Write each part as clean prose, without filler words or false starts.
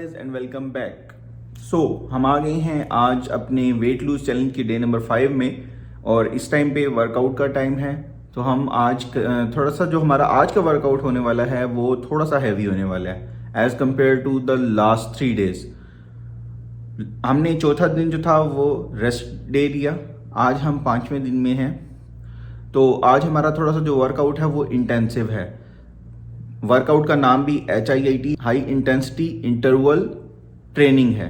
Guys and welcome back. हम आ गए हैं आज अपने वेट लूज चैलेंज की डे नंबर 5 में और इस टाइम पे वर्कआउट का टाइम है। तो हम आज थोड़ा सा जो हमारा आज का वर्कआउट होने वाला है वो थोड़ा सा हैवी होने वाला है as compare to the last 3 days. हमने चौथा दिन जो था वो रेस्ट डे लिया, आज हम 5वें दिन में हैं। तो आज हमारा थोड़ा सा जो वर्कआउट है वो इंटेंसिव है। वर्कआउट का नाम भी HIIT high intensity interval training है।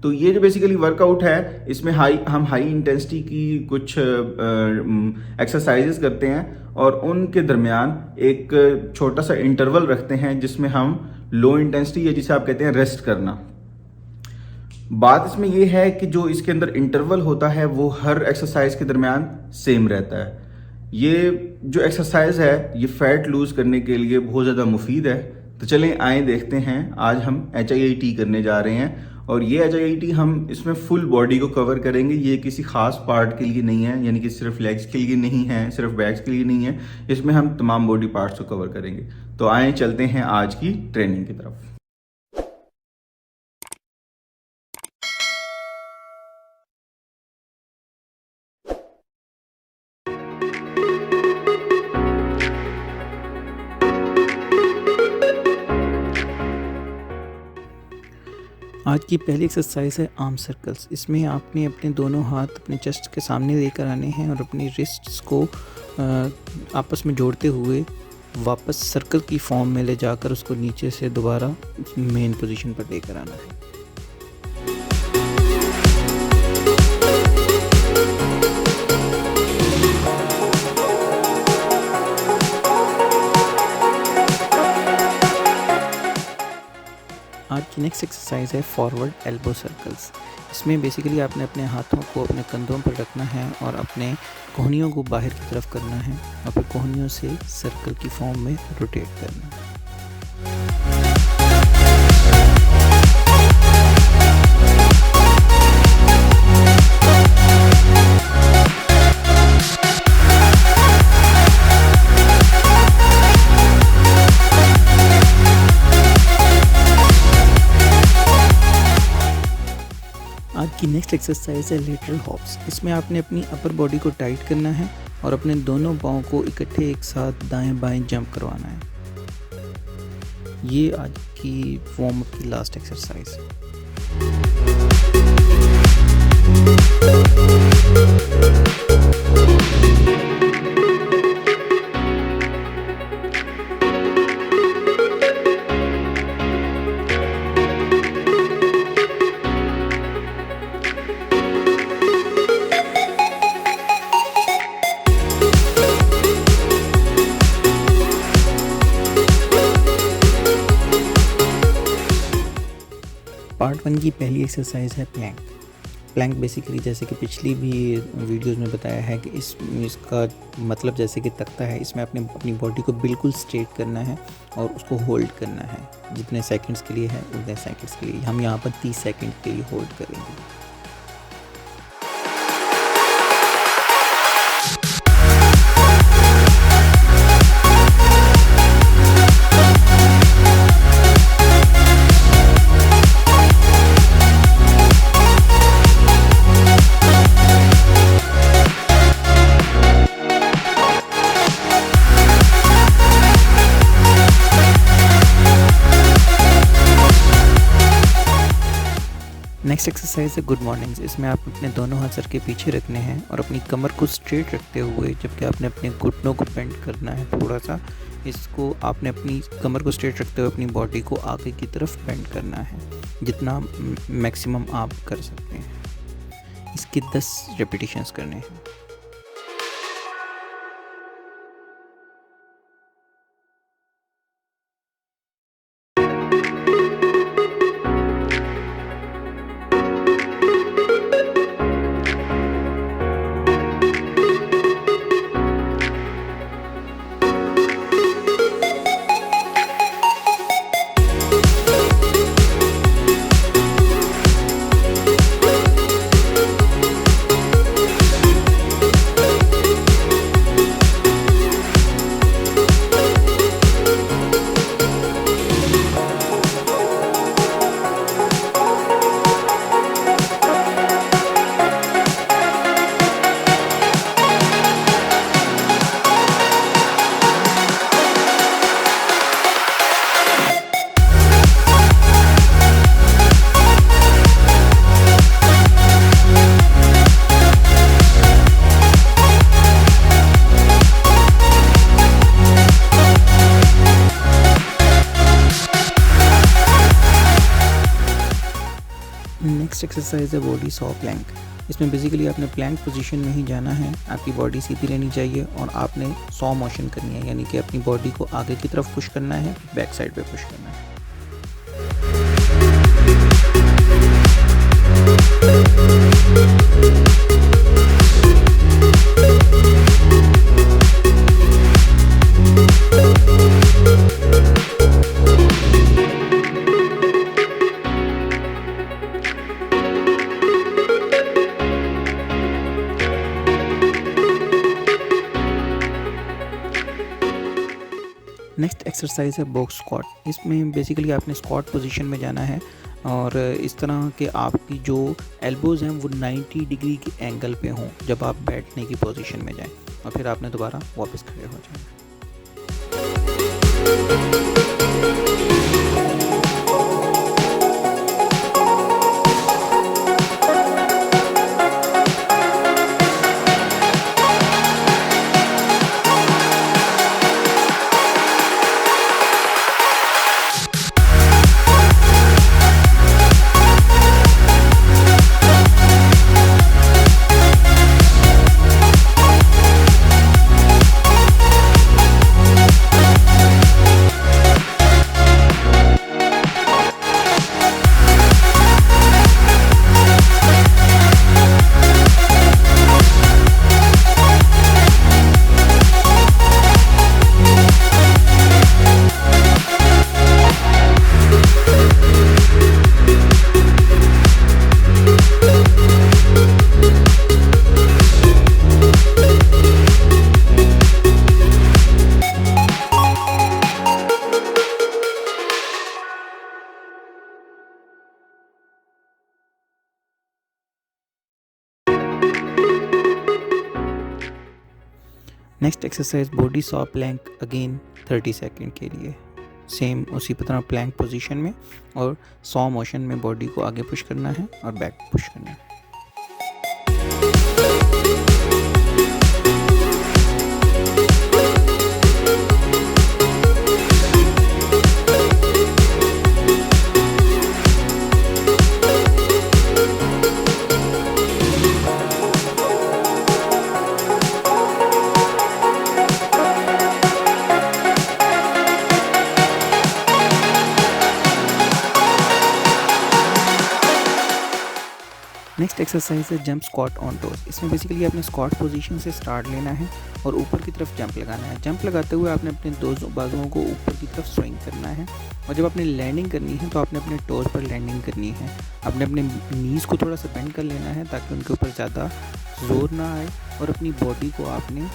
तो ये जो बेसिकली वर्कआउट है इसमें हम हाई इंटेंसिटी की कुछ एक्सरसाइजेस करते हैं और उनके दरमियान एक छोटा सा इंटरवल रखते हैं जिसमें हम लो इंटेंसिटी या जिसे आप कहते हैं रेस्ट करना। बात इसमें यह है कि जो इसके अंदर इंटरवल होता है वो हर एक्सरसाइज के दरमियान सेम रहता है। ये जो एक्सरसाइज है ये फैट लूज करने के लिए बहुत ज़्यादा मुफीद है। तो चलें आए देखते हैं। आज हम HIIT करने जा रहे हैं और ये HIIT हम इसमें फुल बॉडी को कवर करेंगे। ये किसी खास पार्ट के लिए नहीं है, यानी कि सिर्फ लेग्स के लिए नहीं है, सिर्फ बैक्स के लिए नहीं है। इसमें हम तमाम बॉडी पार्ट्स को कवर करेंगे। तो आए चलते हैं आज की ट्रेनिंग की तरफ। आज की पहली एक्सरसाइज है आर्म सर्कल्स। इसमें आपने अपने दोनों हाथ अपने चेस्ट के सामने लेकर आने हैं और अपनी रिस्ट्स को आपस में जोड़ते हुए वापस सर्कल की फॉर्म में ले जाकर उसको नीचे से दोबारा मेन पोजीशन पर लेकर आना है। आज की नेक्स्ट एक्सरसाइज है फॉरवर्ड एल्बो सर्कल्स। इसमें बेसिकली आपने अपने हाथों को अपने कंधों पर रखना है और अपने कोहनियों को बाहर की तरफ करना है और फिर कोहनियों से सर्कल की फॉर्म में रोटेट करना है। आज की नेक्स्ट एक्सरसाइज है लेटरल हॉप्स। इसमें आपने अपनी अपर बॉडी को टाइट करना है और अपने दोनों पाँव को इकट्ठे एक साथ दाएं बाएं जंप करवाना है। ये आज की वार्म अप की लास्ट एक्सरसाइज है। पार्ट 1 की पहली एक्सरसाइज है प्लैंक। प्लैंक बेसिकली जैसे कि पिछली भी वीडियोस में बताया है कि इसका मतलब जैसे कि तख्ता है, इसमें आपने अपनी बॉडी को बिल्कुल स्ट्रेट करना है और उसको होल्ड करना है। जितने सेकंड्स के लिए है उतने सेकंड्स के लिए। हम यहाँ पर 30 सेकंड के लिए होल्ड करेंगे। नेक्स्ट एक्सरसाइज है गुड मॉर्निंग्स। इसमें आप अपने दोनों हाथ सर के पीछे रखने हैं और अपनी कमर को स्ट्रेट रखते हुए जबकि आपने अपने घुटनों को बेंड करना है थोड़ा सा। इसको आपने अपनी कमर को स्ट्रेट रखते हुए अपनी बॉडी को आगे की तरफ बेंड करना है जितना मैक्सिमम आप कर सकते हैं। इसके 10 रेपिटेशंस करने हैं। नेक्स्ट एक्सरसाइज है बॉडी सॉ प्लैंक। इसमें बेसिकली आपने प्लैंक पोजीशन में ही जाना है, आपकी बॉडी सीधी रहनी चाहिए और आपने सॉ मोशन करनी है, यानी कि अपनी बॉडी को आगे की तरफ पुश करना है, बैक साइड पे पुश करना है। नेक्स्ट एक्सरसाइज है बॉक्स स्क्वाट। इसमें बेसिकली आपने स्क्वाट पोजीशन में जाना है और इस तरह के आपकी जो एल्बोज़ हैं वो 90 डिग्री के एंगल पे हों जब आप बैठने की पोजीशन में जाएं, और फिर आपने दोबारा वापस खड़े हो जाना है। Next exercise body saw plank, again 30 second के लिए सेम उसी तरह प्लैंक पोजीशन में और सॉ मोशन में बॉडी को आगे पुश करना है और बैक पुश करना है। नेक्स्ट एक्सरसाइज है जंप स्क्वाट ऑन टोज। इसमें बेसिकली आपने स्क्वाट पोजीशन से स्टार्ट लेना है और ऊपर की तरफ जंप लगाना है। जंप लगाते हुए आपने अपने दो बाजुओं को ऊपर की तरफ स्विंग करना है और जब आपने लैंडिंग करनी है तो आपने अपने टोज पर लैंडिंग करनी है। आपने अपने नीज़ को थोड़ा सा बेंड कर लेना है ताकि उनके ऊपर ज़्यादा जोर ना आए और अपनी बॉडी को आपने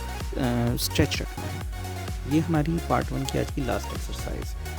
स्ट्रेच रखना है। ये हमारी पार्ट 1 की आज की लास्ट एक्सरसाइज है।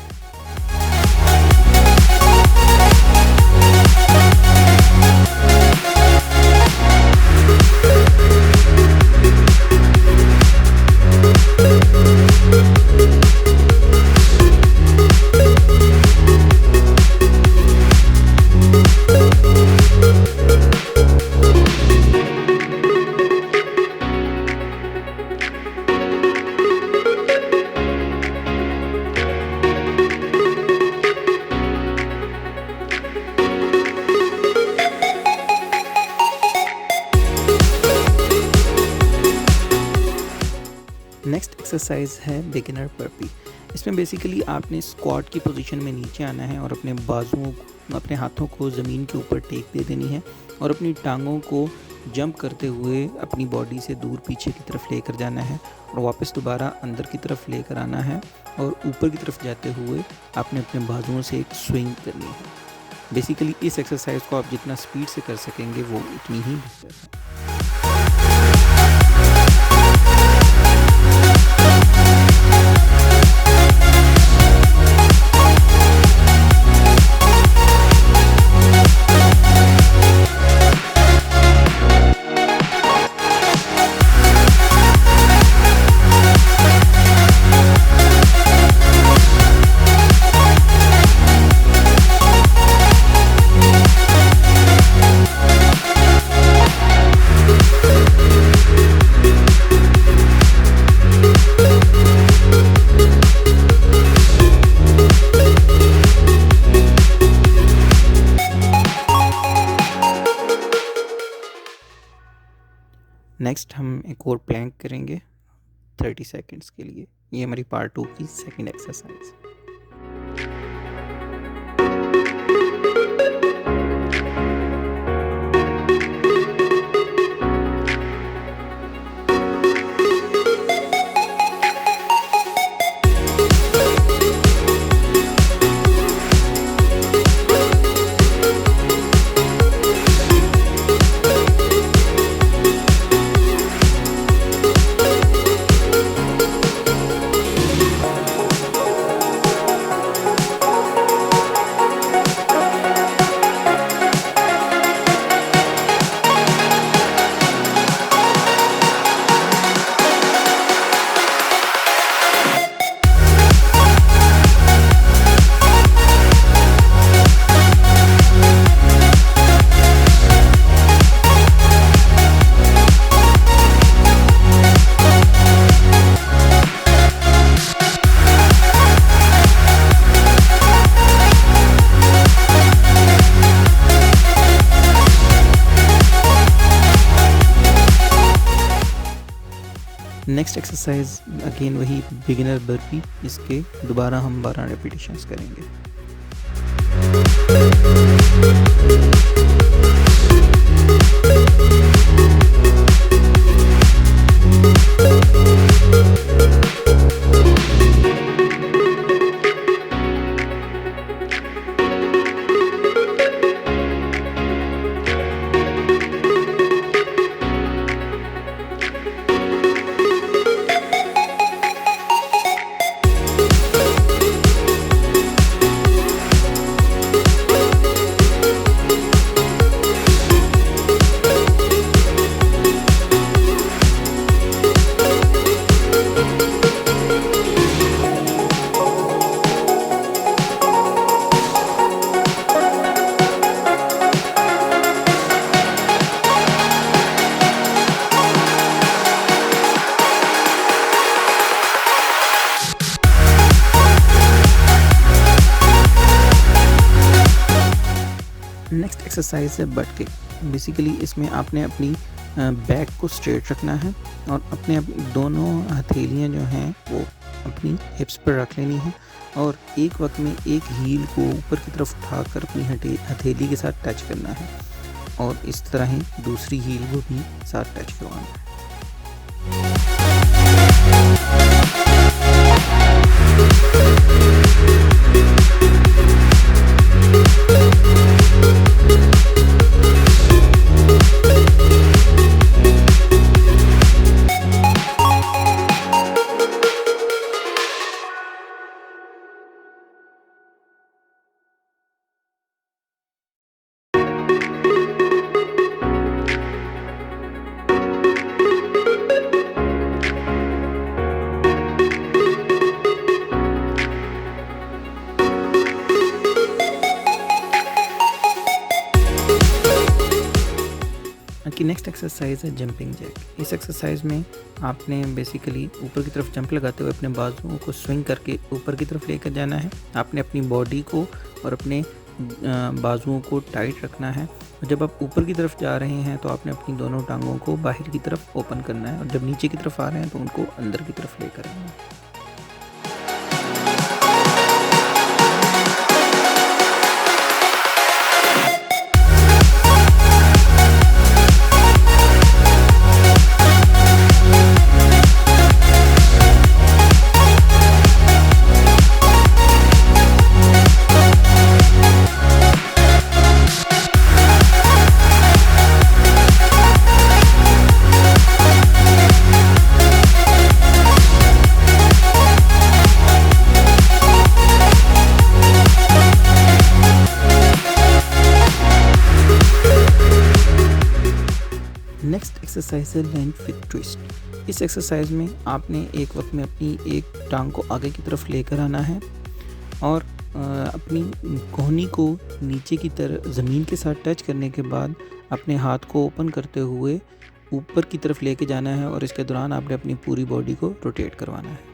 नेक्स्ट एक्सरसाइज है बिगिनर बर्पी। इसमें बेसिकली आपने स्क्वाट की पोजीशन में नीचे आना है और अपने बाजुओं अपने हाथों को ज़मीन के ऊपर टेक दे देनी है और अपनी टांगों को जंप करते हुए अपनी बॉडी से दूर पीछे की तरफ लेकर जाना है और वापस दोबारा अंदर की तरफ लेकर आना है और ऊपर की तरफ जाते हुए आपने अपने बाजुओं से एक स्विंग करनी है। बेसिकली इस एक्सरसाइज को आप जितना स्पीड से कर सकेंगे वो उतनी ही बेहतर है। नेक्स्ट हम एक और प्लैंक करेंगे 30 सेकेंड्स के लिए। ये हमारी पार्ट 2 की second exercise. Next exercise again वही बिगिनर बर्पी, इसके दोबारा हम 12 रेपिटेशंस करेंगे। नेक्स्ट एक्सरसाइज है बट किक। बेसिकली इसमें आपने अपनी बैक को स्ट्रेट रखना है और अपने दोनों हथेलियां जो हैं वो अपनी हिप्स पर रख लेनी है और एक वक्त में एक हील को ऊपर की तरफ उठाकर अपनी हथेली के साथ टच करना है और इस तरह ही दूसरी हील को भी साथ टच करवाना है। कि नेक्स्ट एक्सरसाइज है जंपिंग जैक। इस एक्सरसाइज में आपने बेसिकली ऊपर की तरफ जंप लगाते हुए अपने बाजुओं को स्विंग करके ऊपर की तरफ लेकर जाना है। आपने अपनी बॉडी को और अपने बाजुओं को टाइट रखना है और जब आप ऊपर की तरफ जा रहे हैं तो आपने अपनी दोनों टांगों को बाहर की तरफ ओपन करना है और जब नीचे की तरफ आ रहे हैं तो उनको अंदर की तरफ लेकर आना है। नेक्स्ट एक्सरसाइज है लैंड विद ट्विस्ट। इस एक्सरसाइज में आपने एक वक्त में अपनी एक टांग को आगे की तरफ लेकर आना है और अपनी कोहनी को नीचे की तरफ ज़मीन के साथ टच करने के बाद अपने हाथ को ओपन करते हुए ऊपर की तरफ लेके जाना है और इसके दौरान आपने अपनी पूरी बॉडी को रोटेट करवाना है।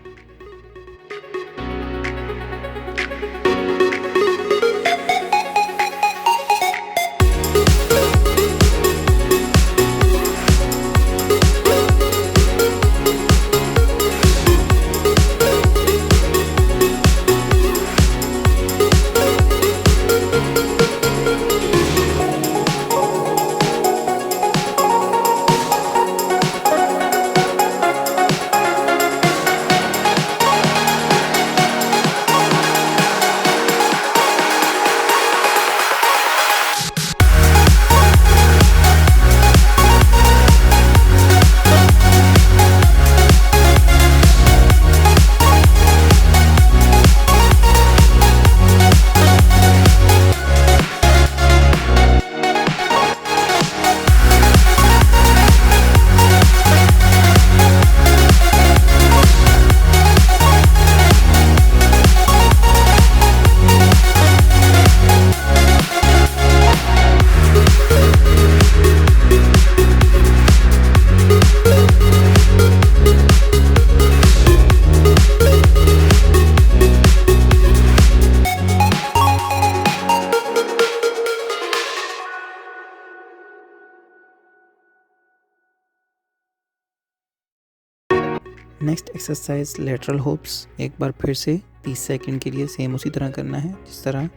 Next exercise lateral hopes. एक बार फिर से 30 सेकंड के लिए सेम उसी तरह करना है जिस तरह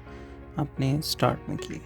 आपने स्टार्ट में किए।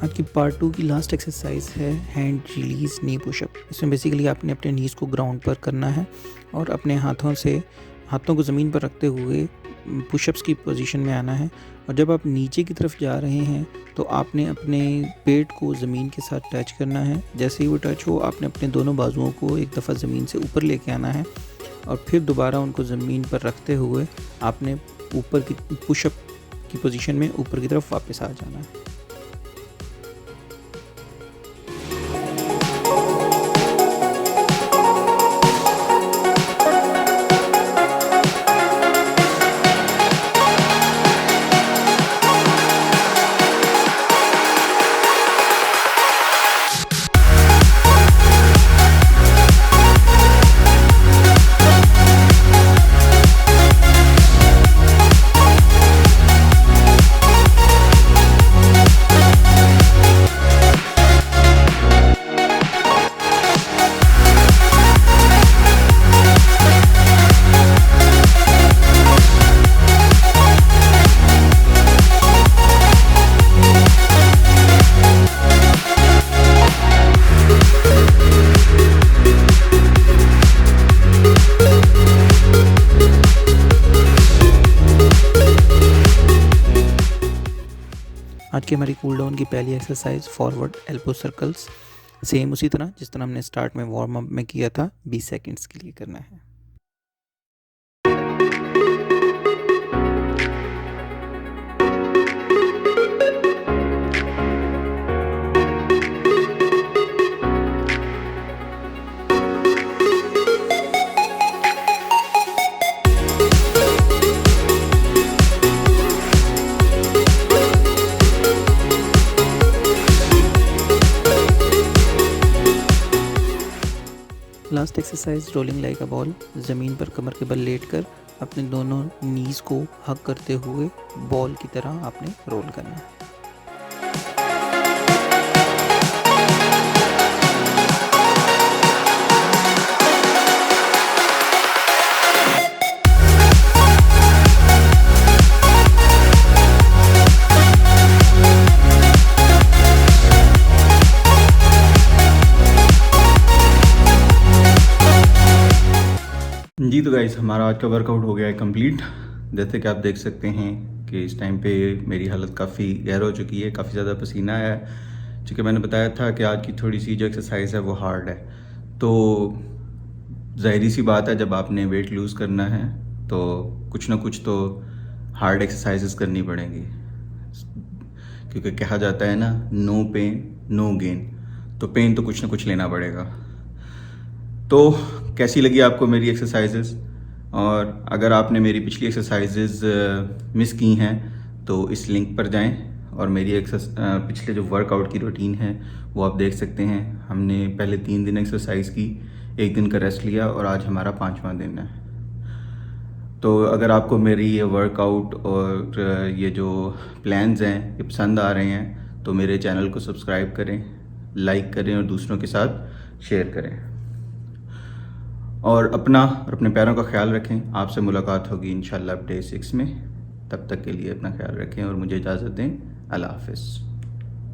आज की पार्ट 2 की लास्ट एक्सरसाइज है हैंड रिलीज नी पुशअप। इसमें बेसिकली आपने अपने नीज़ को ग्राउंड पर करना है और अपने हाथों को ज़मीन पर रखते हुए पुशअप्स की पोजीशन में आना है। और जब आप नीचे की तरफ जा रहे हैं तो आपने अपने पेट को ज़मीन के साथ टच करना है। जैसे ही वो टच हो आपने अपने दोनों बाजुओं को एक दफ़ा ज़मीन से ऊपर लेके आना है और फिर दोबारा उनको ज़मीन पर रखते हुए आपने ऊपर की पुशअप की पोजीशन में ऊपर की तरफ वापस आ जाना है। आज की हमारी कूल डाउन की पहली exercise forward elbow circles. Same उसी तरह जिस तरह हमने स्टार्ट में वार्म अप में किया था 20 सेकंड्स के लिए करना है। Last exercise rolling like a ball. ज़मीन पर कमर के बल लेटकर अपने दोनों नीज़ को हग करते हुए बॉल की तरह आपने रोल करना है। जी तो गाइस हमारा आज का वर्कआउट हो गया है कंप्लीट। जैसे कि आप देख सकते हैं कि इस टाइम पे मेरी हालत काफ़ी गहर हो चुकी है, काफ़ी ज़्यादा पसीना आया है। क्योंकि मैंने बताया था कि आज की थोड़ी सी जो एक्सरसाइज है वो हार्ड है, तो ज़ाहिरी सी बात है जब आपने वेट लूज़ करना है तो कुछ ना कुछ तो हार्ड एक्सरसाइजेस करनी पड़ेंगी। क्योंकि कहा जाता है ना, नो पेन नो गेन, तो पेन तो कुछ ना कुछ लेना पड़ेगा। तो कैसी लगी आपको मेरी एक्सरसाइजेस? और अगर आपने मेरी पिछली एक्सरसाइजेस मिस की हैं तो इस लिंक पर जाएं और मेरी पिछले जो वर्कआउट की रूटीन है वो आप देख सकते हैं। हमने पहले 3 दिन एक्सरसाइज की, 1 दिन का रेस्ट लिया और आज हमारा 5वां दिन है। तो अगर आपको मेरी ये वर्कआउट और ये जो प्लान्स हैं ये पसंद आ रहे हैं तो मेरे चैनल को सब्सक्राइब करें, लाइक करें और दूसरों के साथ शेयर करें। और अपना और अपने प्यारों का ख्याल रखें। आपसे मुलाकात होगी इंशाल्लाह डे 6 में। तब तक के लिए अपना ख्याल रखें और मुझे इजाज़त दें। अल्लाह हाफ़िज़।